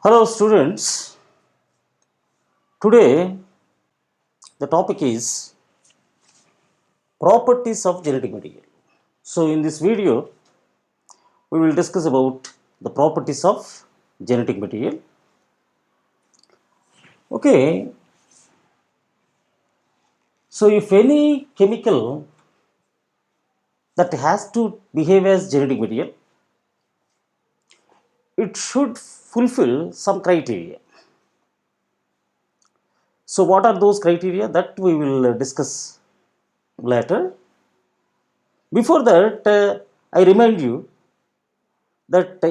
Hello students, today the topic is properties of genetic material. So in this video we will discuss about the properties of genetic material. Okay, so if any chemical that has to behave as genetic material, it should fulfill some criteria. So what are those criteria that we will discuss later? Before that, I remind you that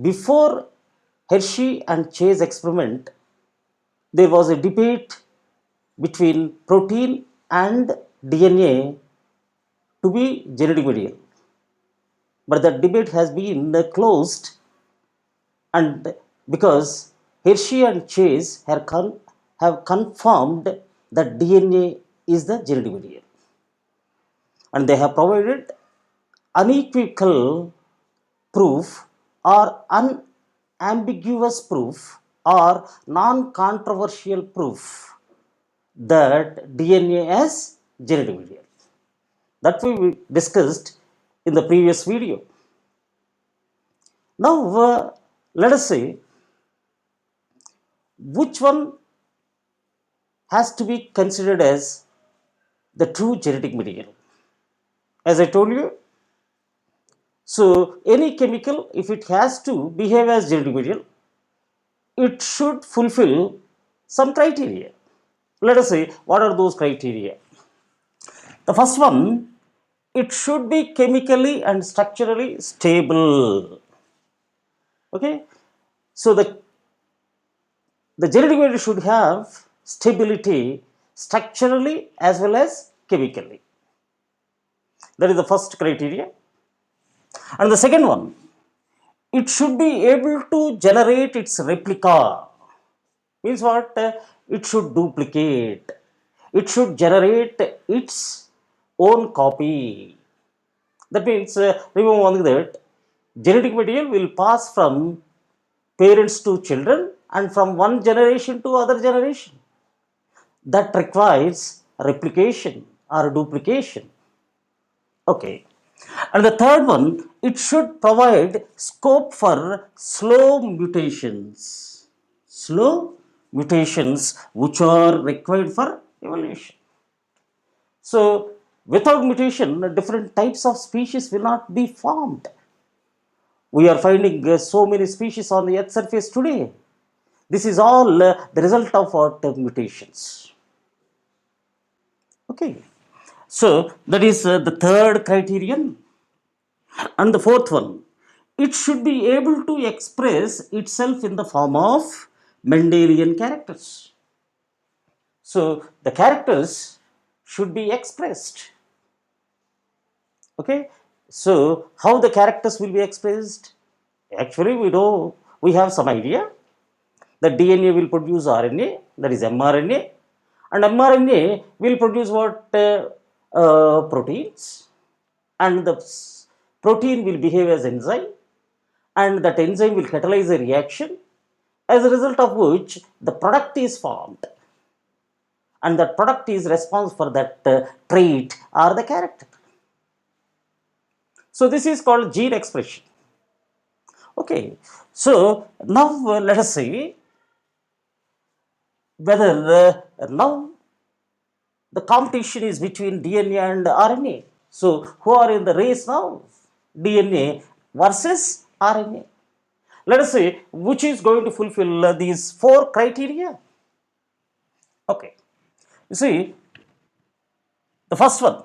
before Hershey and Chase experiment, there was a debate between protein and DNA to be genetic material. But that debate has been closed, and because Hershey and Chase have confirmed that DNA is the genetic material, and they have provided unequivocal proof or unambiguous proof or non-controversial proof that DNA as genetic material. That we discussed in the previous video. Now, let us say which one has to be considered as the true genetic material. As I told you, so any chemical, if it has to behave as genetic material, it should fulfill some criteria. Let us say what are those criteria. The first one, it should be chemically and structurally stable. Okay, so the genetic material should have stability structurally as well as chemically. That is the first criteria. And the second one, it should be able to generate its replica. Means what? It should duplicate. It should generate its own copy. That means, remember one thing, that genetic material will pass from parents to children and from one generation to other generation. That requires replication or duplication. Okay. And the third one, it should provide scope for slow mutations. Slow mutations which are required for evolution. So, without mutation, different types of species will not be formed. We are finding so many species on the earth surface today. This is all the result of what mutations. Okay. So, that is the third criterion. And the fourth one, it should be able to express itself in the form of Mendelian characters. So the characters should be expressed. Okay. So how the characters will be expressed? Actually, we have some idea that DNA will produce RNA, that is mRNA, and mRNA will produce what? Proteins, and the protein will behave as enzyme, and that enzyme will catalyze a reaction, as a result of which the product is formed, and that product is responsible for that trait or the character. So this is called gene expression. Okay, so now let us see whether now the competition is between DNA and RNA. So who are in the race now? DNA versus RNA. Let us see which is going to fulfill these four criteria. Okay, you see, the first one,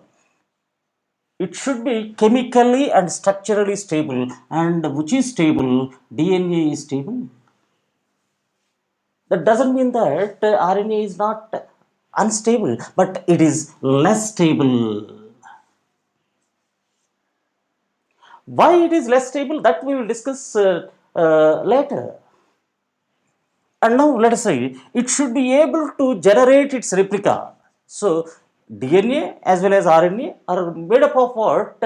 it should be chemically and structurally stable. And which is stable? DNA is stable. That doesn't mean that RNA is not unstable, but it is less stable. Why it is less stable? That we will discuss later. And now let us say it should be able to generate its replica. So DNA as well as RNA are made up of what?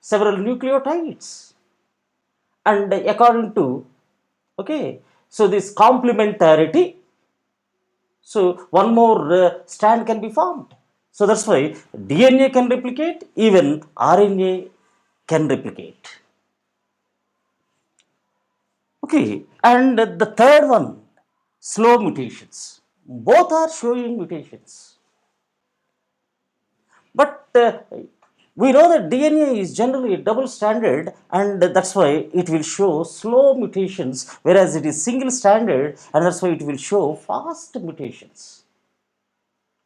Several nucleotides. And according to, okay, So this complementarity, so one more strand can be formed. So that's why DNA can replicate, even RNA can replicate. Okay, and the third one, slow mutations. Both are showing mutations. But we know that DNA is generally double stranded, and that's why it will show slow mutations, whereas it is single stranded, and that's why it will show fast mutations.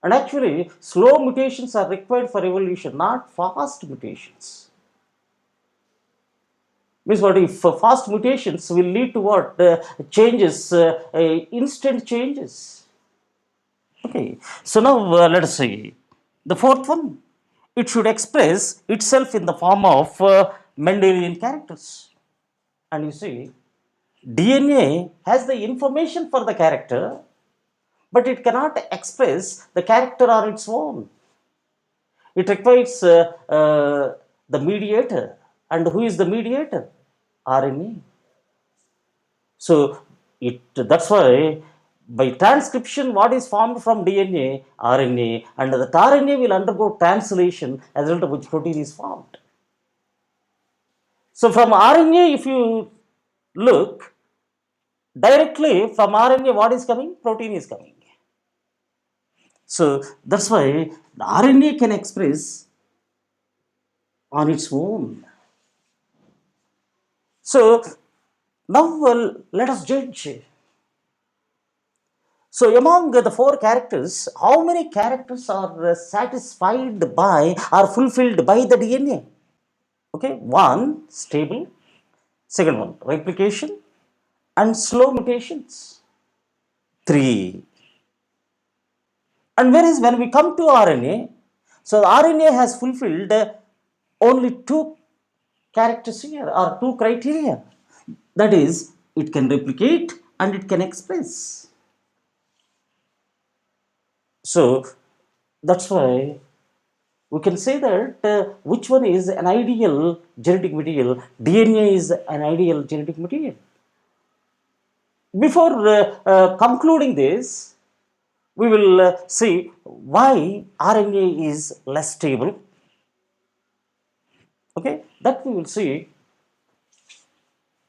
And actually, slow mutations are required for evolution, not fast mutations. Means what, if fast mutations will lead to what? Changes, instant changes. Okay, so now let us see the fourth one. It should express itself in the form of Mendelian characters. And you see, DNA has the information for the character, but it cannot express the character on its own. It requires the mediator. And who is the mediator? RNA. So that's why by transcription, what is formed from DNA, RNA, and that RNA will undergo translation, as a result of which protein is formed. So from RNA, if you look directly from RNA, what is coming? Protein is coming. So that's why the RNA can express on its own. So now let us judge. So among the four characters, how many characters are satisfied by, are fulfilled by the DNA? Okay, one, stable. Second one, replication and slow mutations. Three. And whereas when we come to RNA, so the RNA has fulfilled only two characters here, or two criteria. That is, it can replicate and it can express. So that's why we can say that which one is an ideal genetic material. DNA is an ideal genetic material. Before concluding this, we will see why RNA is less stable. Okay, that we will see.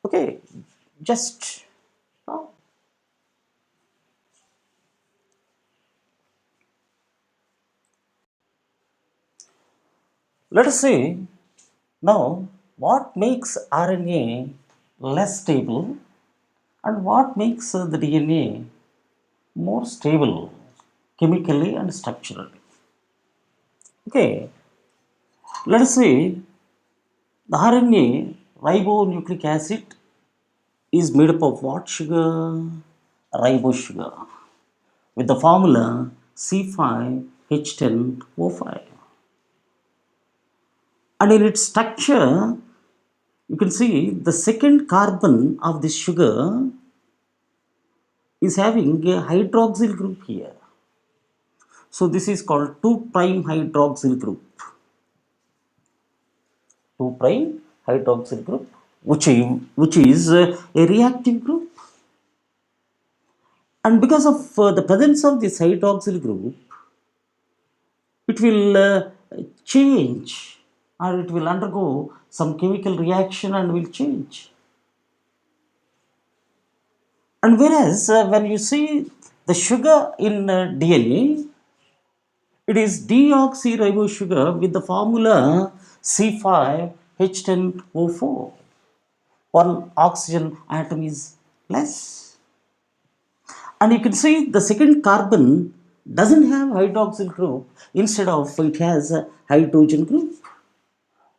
Okay, just now. Let us see now what makes RNA less stable and what makes the DNA more stable chemically and structurally. Okay, let us see the RNA ribonucleic acid is made up of what sugar? Ribose sugar with the formula C5H10O5. And in its structure, you can see the second carbon of this sugar is having a hydroxyl group here. So this is called 2' hydroxyl group. 2' hydroxyl group, which is a reactive group. And because of the presence of this hydroxyl group, it will change, or it will undergo some chemical reaction and will change. And whereas when you see the sugar in DNA, it is deoxyribose sugar with the formula C5H10O4. One oxygen atom is less. And you can see the second carbon doesn't have hydroxyl group. Instead of, it has a hydrogen group,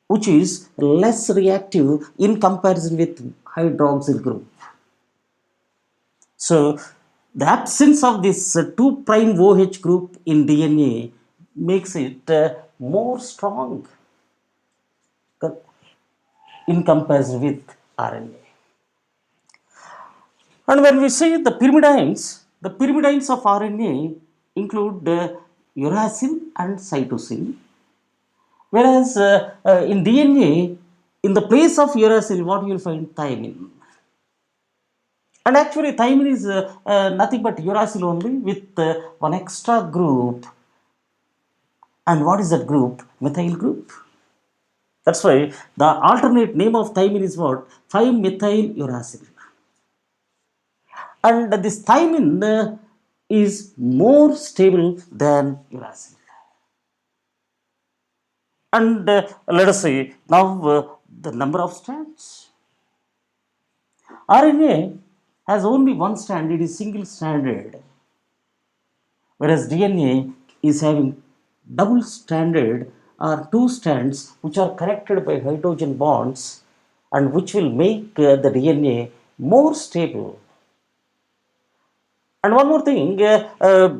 which is less reactive in comparison with hydroxyl group. So the absence of this 2' OH group in DNA makes it more strong in comparison with RNA. And when we see the pyrimidines of RNA include uracil and cytosine, whereas in DNA, in the place of uracil, what you will find? Thymine. And actually, thymine is nothing but uracil only with one extra group. And what is that group? Methyl group. That's why the alternate name of thymine is what? 5-methyl uracil. And this thymine is more stable than uracil. And let us see now the number of strands. RNA has only one strand, it is single stranded, whereas DNA is having double stranded or two strands which are connected by hydrogen bonds and which will make the DNA more stable. And one more thing,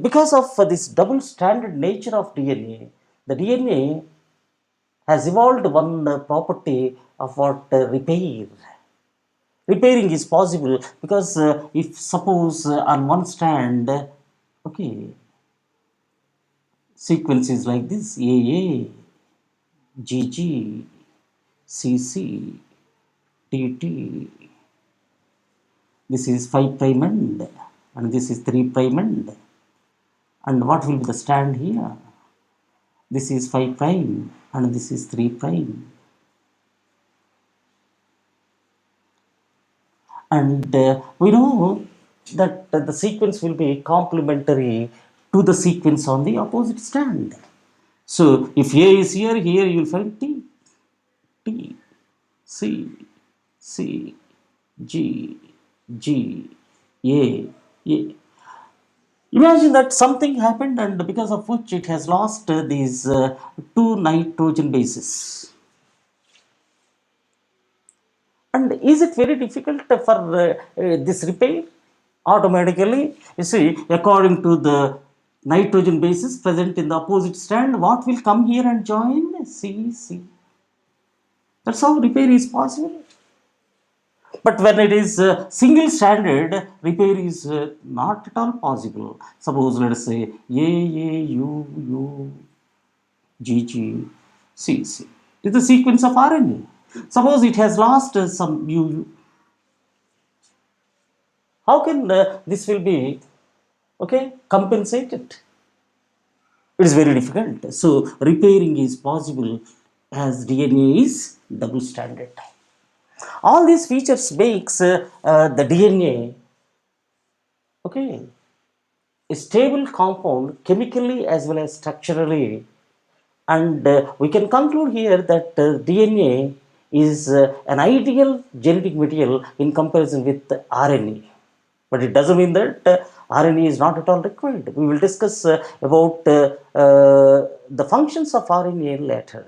because of this double stranded nature of DNA, the DNA has evolved one property of what repair. Repairing is possible because if suppose on one strand, okay, sequence is like this: AA, GG, CC, TT. This is 5 prime end, and this is 3 prime end. And what will be the strand here? This is 5 prime, and this is 3 prime. And we know that the sequence will be complementary to the sequence on the opposite strand. So if A is here, here you will find T, T, C, C, G, G, A, A. Imagine that something happened and because of which it has lost these two nitrogen bases. And is it very difficult for this repair? Automatically, you see, according to the nitrogen bases present in the opposite strand, what will come here and join? C, C. That's how repair is possible. But when it is single stranded, repair is not at all possible. Suppose let us say A, A, U, U, G, G, C, C. It is the sequence of RNA. Suppose it has lost some U, U. How can this will be okay compensated? It is very difficult. So repairing is possible as DNA is double stranded. All these features makes the DNA okay a stable compound chemically as well as structurally, and we can conclude here that DNA is an ideal genetic material in comparison with RNA. But it doesn't mean that RNA is not at all required. We will discuss about the functions of RNA later.